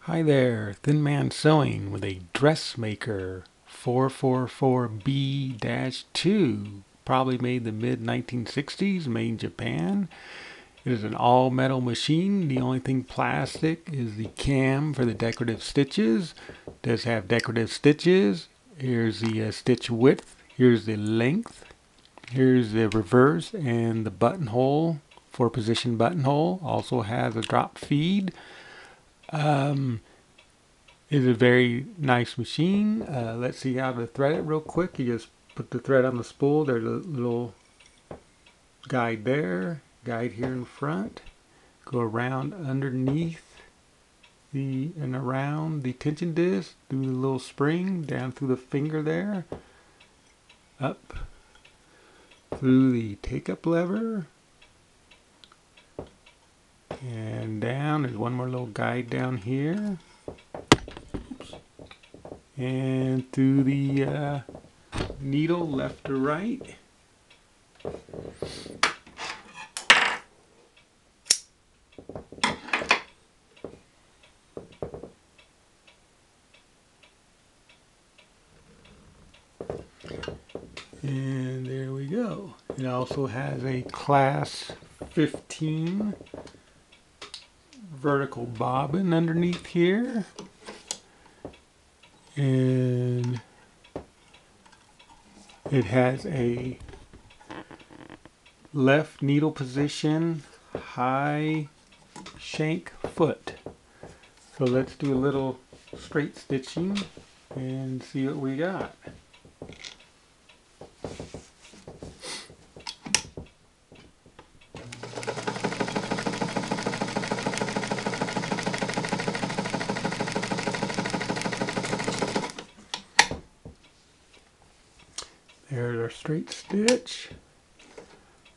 Hi there, Thin Man Sewing with a Dressmaker 444B-2, probably made the mid-1960s, made in Japan. It is an all-metal machine. The only thing plastic is the cam for the decorative stitches. It does have decorative stitches. Here's the stitch width. Here's the length. Here's the reverse and the buttonhole, 4-position buttonhole. Also has a drop feed. It's a very nice machine. Let's see how to thread it real quick. You just put the thread on the spool. There's a little guide there, guide here in front. Go around underneath and around the tension disc. Do the little spring down through the finger there, up through the take-up lever, and down. There's one more little guide down here. And through the needle left to right. And there we go. It also has a class 15 vertical bobbin underneath here. And it has a left needle position high shank foot. So let's do a little straight stitching and see what we got. There's our straight stitch.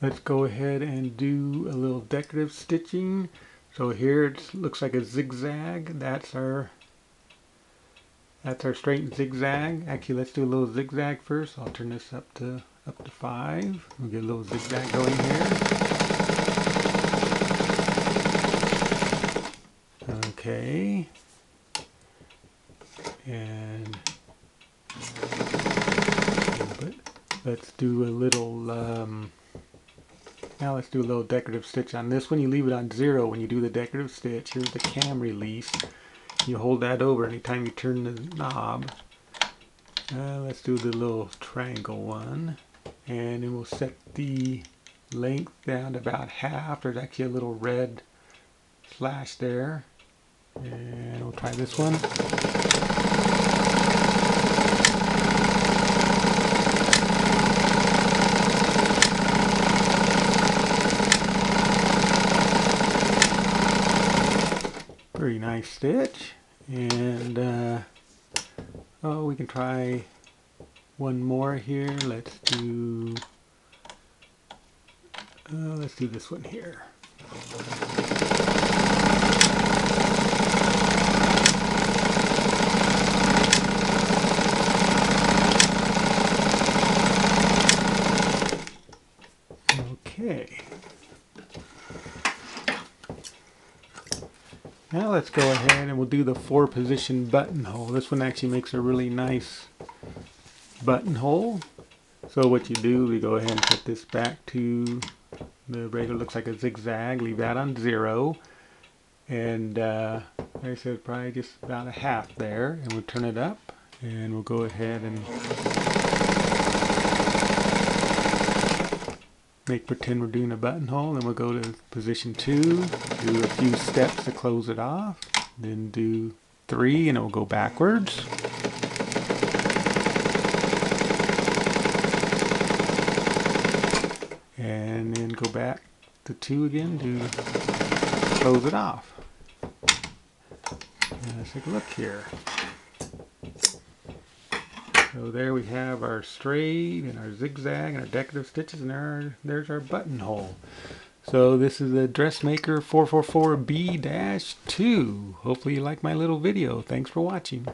Let's go ahead and do a little decorative stitching. So here it looks like a zigzag. That's our straight zigzag. Actually, let's do a little zigzag first. I'll turn this up to 5. We'll get a little zigzag going here. Okay. And let's do a little, now let's do a little decorative stitch on this one. You leave it on 0 when you do the decorative stitch. Here's the cam release. You hold that over anytime you turn the knob. Let's do the little triangle one. And then we'll set the length down to about half. There's actually a little red slash there. And we'll try this one. Very nice stitch. And oh, we can try one more here. Let's do this one here. Okay. Now let's go ahead and we'll do the 4-position buttonhole. This one actually makes a really nice buttonhole. So what you do, we go ahead and put this back to the regular, looks like a zigzag, leave that on 0. And like I said, probably just about a half there. And we'll turn it up and we'll go ahead and pretend we're doing a buttonhole. Then we'll go to position 2, do a few steps to close it off, then do 3 and it will go backwards. And then go back to 2 again to close it off. And let's take a look here. So there we have our straight and our zigzag and our decorative stitches, and there's our buttonhole. So this is the Dressmaker 444B-2. Hopefully you like my little video. Thanks for watching.